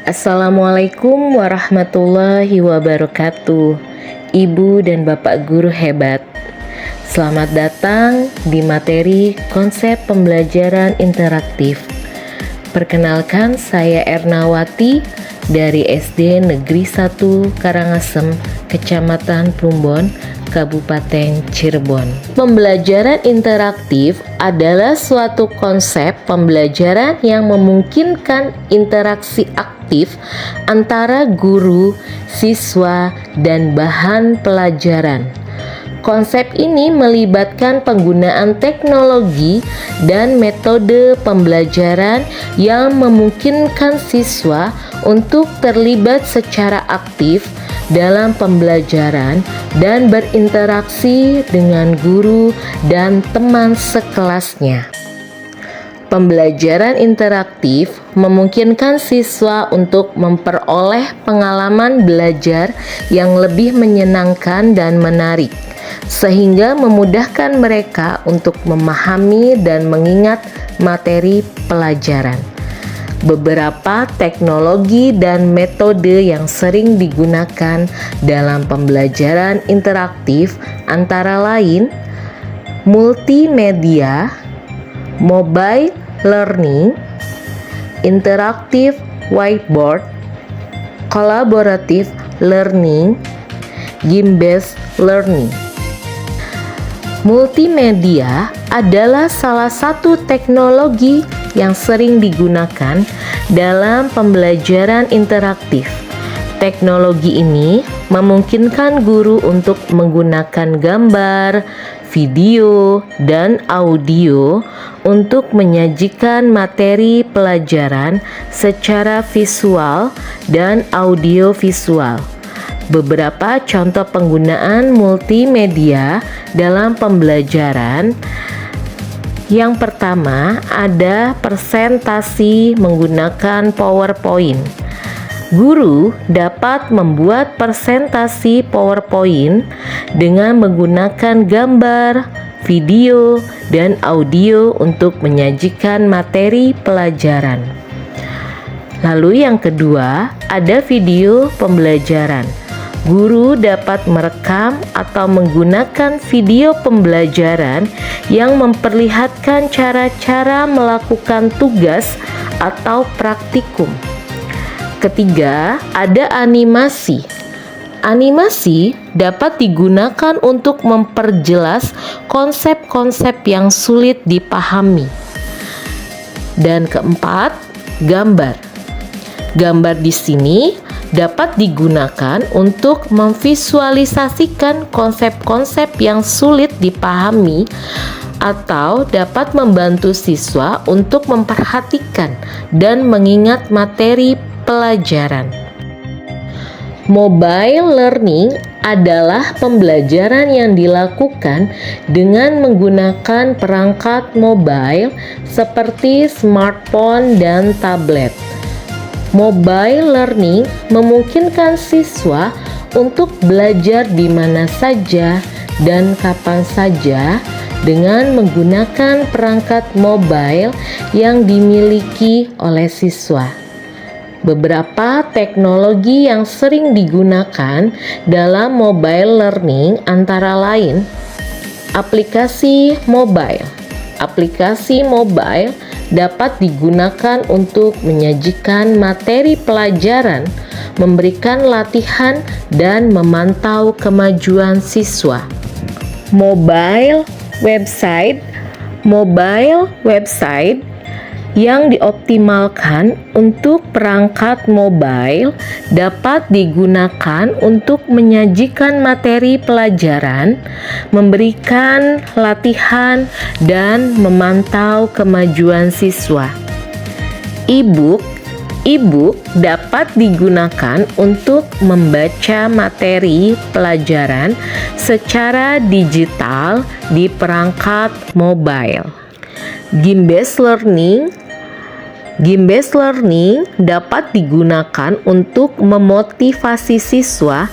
Assalamualaikum warahmatullahi wabarakatuh. Ibu dan Bapak guru hebat, selamat datang di materi konsep pembelajaran interaktif. Perkenalkan, saya Ernawati dari SD Negeri 1 Karangasem, Kecamatan Plumbon, Kabupaten Cirebon. Pembelajaran interaktif adalah suatu konsep pembelajaran yang memungkinkan interaksi aktif antara guru, siswa, dan bahan pelajaran. Konsep ini melibatkan penggunaan teknologi dan metode pembelajaran yang memungkinkan siswa untuk terlibat secara aktif dalam pembelajaran dan berinteraksi dengan guru dan teman sekelasnya. Pembelajaran interaktif memungkinkan siswa untuk memperoleh pengalaman belajar yang lebih menyenangkan dan menarik, sehingga memudahkan mereka untuk memahami dan mengingat materi pelajaran. Beberapa teknologi dan metode yang sering digunakan dalam pembelajaran interaktif antara lain multimedia, mobile learning, interactive whiteboard, collaborative learning, game-based learning. Multimedia adalah salah satu teknologi yang sering digunakan dalam pembelajaran interaktif. Teknologi ini memungkinkan guru untuk menggunakan gambar, video, dan audio untuk menyajikan materi pelajaran secara visual dan audiovisual. Beberapa contoh penggunaan multimedia dalam pembelajaran. Yang pertama, ada presentasi menggunakan PowerPoint. Guru dapat membuat presentasi PowerPoint dengan menggunakan gambar, video, dan audio untuk menyajikan materi pelajaran. Lalu yang kedua, ada video pembelajaran. Guru dapat merekam atau menggunakan video pembelajaran yang memperlihatkan cara-cara melakukan tugas atau praktikum. Ketiga, ada animasi. Animasi dapat digunakan untuk memperjelas konsep-konsep yang sulit dipahami. Dan keempat, gambar. Gambar di sini dapat digunakan untuk memvisualisasikan konsep-konsep yang sulit dipahami atau dapat membantu siswa untuk memperhatikan dan mengingat materi pelajaran. Mobile learning adalah pembelajaran yang dilakukan dengan menggunakan perangkat mobile seperti smartphone dan tablet. Mobile learning memungkinkan siswa untuk belajar di mana saja dan kapan saja dengan menggunakan perangkat mobile yang dimiliki oleh siswa. Beberapa teknologi yang sering digunakan dalam mobile learning antara lain aplikasi mobile. Aplikasi mobile dapat digunakan untuk menyajikan materi pelajaran, memberikan latihan, dan memantau kemajuan siswa. Mobile website yang dioptimalkan untuk perangkat mobile dapat digunakan untuk menyajikan materi pelajaran, memberikan latihan, dan memantau kemajuan siswa. E-book dapat digunakan untuk membaca materi pelajaran secara digital di perangkat mobile. Game-based learning dapat digunakan untuk memotivasi siswa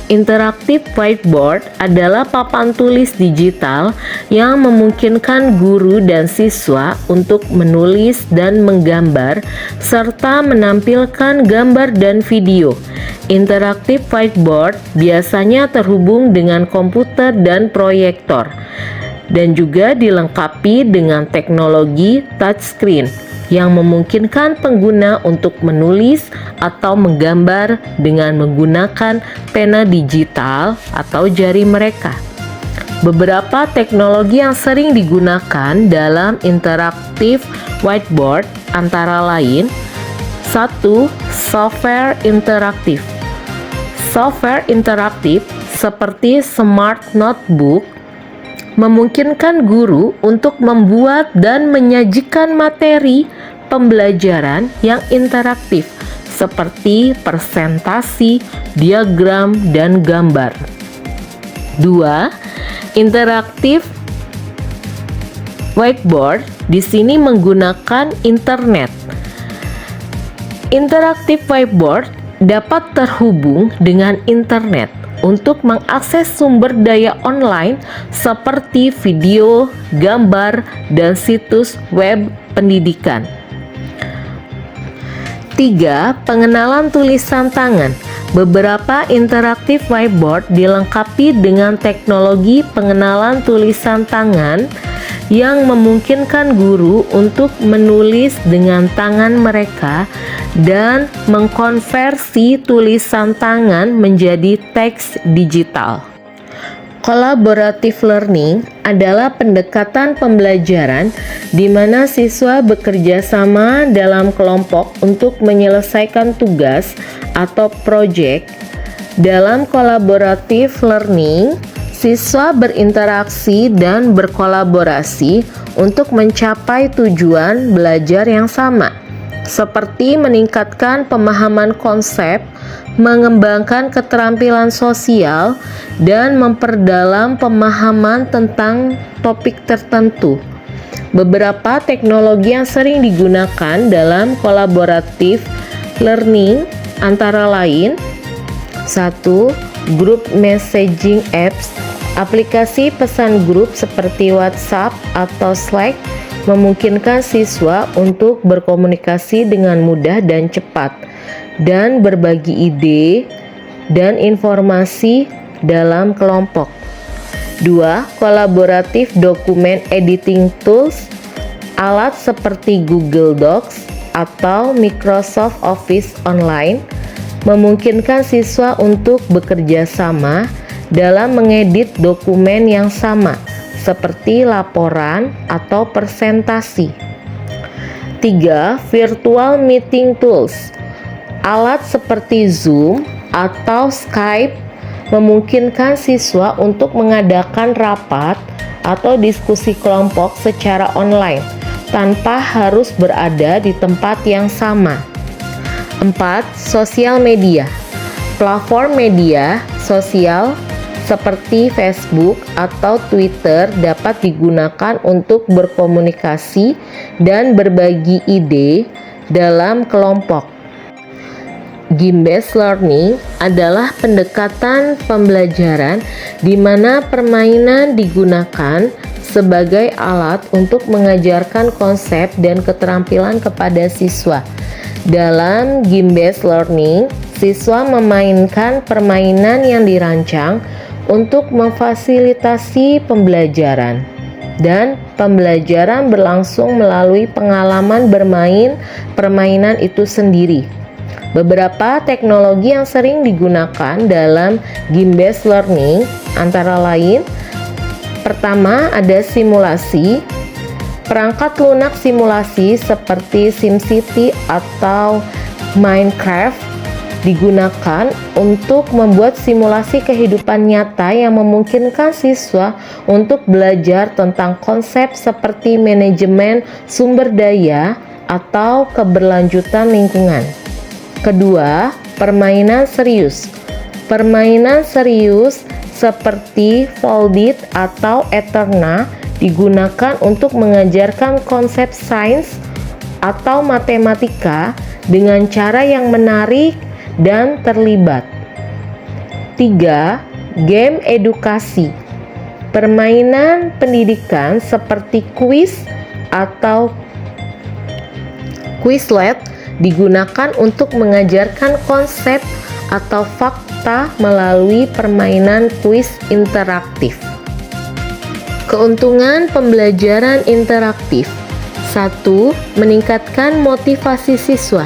Interactive whiteboard adalah papan tulis digital yang memungkinkan guru dan siswa untuk menulis dan menggambar serta menampilkan gambar dan video. Interactive whiteboard biasanya terhubung dengan komputer dan proyektor dan juga dilengkapi dengan teknologi touchscreen yang memungkinkan pengguna untuk menulis atau menggambar dengan menggunakan pena digital atau jari mereka. Beberapa teknologi yang sering digunakan dalam interactive whiteboard antara lain: 1. Software interaktif. Software interaktif seperti Smart Notebook memungkinkan guru untuk membuat dan menyajikan materi pembelajaran yang interaktif seperti presentasi, diagram, dan gambar. 2. Interaktif whiteboard di sini menggunakan internet. Interaktif whiteboard dapat terhubung dengan internet untuk mengakses sumber daya online seperti video, gambar, dan situs web pendidikan. 3. Pengenalan tulisan tangan. Beberapa interaktif whiteboard dilengkapi dengan teknologi pengenalan tulisan tangan yang memungkinkan guru untuk menulis dengan tangan mereka dan mengkonversi tulisan tangan menjadi teks digital. Collaborative learning adalah pendekatan pembelajaran di mana siswa bekerja sama dalam kelompok untuk menyelesaikan tugas atau proyek. Dalam collaborative learning, siswa berinteraksi dan berkolaborasi untuk mencapai tujuan belajar yang sama, seperti meningkatkan pemahaman konsep, mengembangkan keterampilan sosial, dan memperdalam pemahaman tentang topik tertentu. Beberapa teknologi yang sering digunakan dalam collaborative learning antara lain: 1. Group messaging apps. Aplikasi pesan grup seperti WhatsApp atau Slack memungkinkan siswa untuk berkomunikasi dengan mudah dan cepat dan berbagi ide dan informasi dalam kelompok. 2. Collaborative document editing tools. Alat seperti Google Docs atau Microsoft Office Online memungkinkan siswa untuk bekerja sama dalam mengedit dokumen yang sama, seperti laporan atau presentasi. 3. Virtual meeting tools. Alat seperti Zoom atau Skype memungkinkan siswa untuk mengadakan rapat atau diskusi kelompok secara online tanpa harus berada di tempat yang sama. 4. Sosial media. Platform media sosial seperti Facebook atau Twitter dapat digunakan untuk berkomunikasi dan berbagi ide dalam kelompok. Game-based learning adalah pendekatan pembelajaran di mana permainan digunakan sebagai alat untuk mengajarkan konsep dan keterampilan kepada siswa. Dalam game-based learning, siswa memainkan permainan yang dirancang untuk memfasilitasi pembelajaran, dan pembelajaran berlangsung melalui pengalaman bermain permainan itu sendiri. Beberapa teknologi yang sering digunakan dalam game-based learning antara lain: pertama, ada simulasi. Perangkat lunak simulasi seperti SimCity atau Minecraft digunakan untuk membuat simulasi kehidupan nyata yang memungkinkan siswa untuk belajar tentang konsep seperti manajemen sumber daya atau keberlanjutan lingkungan. Kedua, permainan serius. Permainan serius seperti Foldit atau Eterna digunakan untuk mengajarkan konsep sains atau matematika dengan cara yang menarik dan terlibat. 3. Game edukasi. Permainan pendidikan seperti kuis atau Quizlet digunakan untuk mengajarkan konsep atau fakta melalui permainan kuis interaktif. Keuntungan pembelajaran interaktif. 1. Meningkatkan motivasi siswa.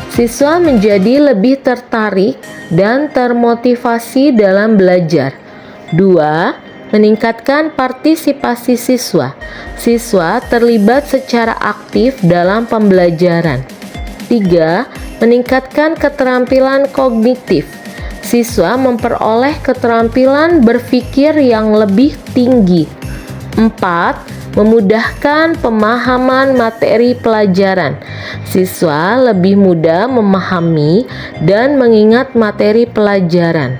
Siswa menjadi lebih tertarik dan termotivasi dalam belajar. 2. Meningkatkan partisipasi siswa. Siswa terlibat secara aktif dalam pembelajaran. 3. Meningkatkan keterampilan kognitif. Siswa memperoleh keterampilan berpikir yang lebih tinggi. 4. Memudahkan pemahaman materi pelajaran. Siswa lebih mudah memahami dan mengingat materi pelajaran.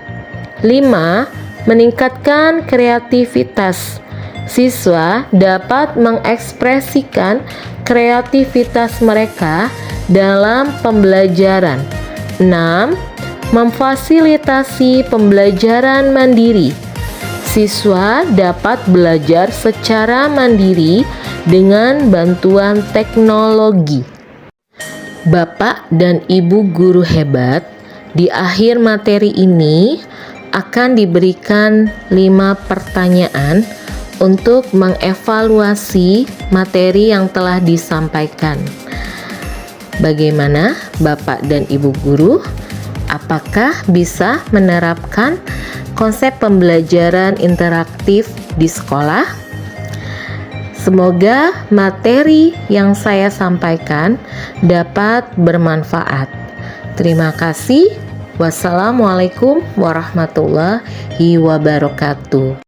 5. Meningkatkan kreativitas. Siswa dapat mengekspresikan kreativitas mereka dalam pembelajaran. 6. Memfasilitasi pembelajaran mandiri. Siswa dapat belajar secara mandiri dengan bantuan teknologi. Bapak dan Ibu guru hebat, di akhir materi ini akan diberikan 5 pertanyaan untuk mengevaluasi materi yang telah disampaikan. Bagaimana Bapak dan Ibu guru? Apakah bisa menerapkan konsep pembelajaran interaktif di sekolah? Semoga materi yang saya sampaikan dapat bermanfaat. Terima kasih. Wassalamualaikum warahmatullahi wabarakatuh.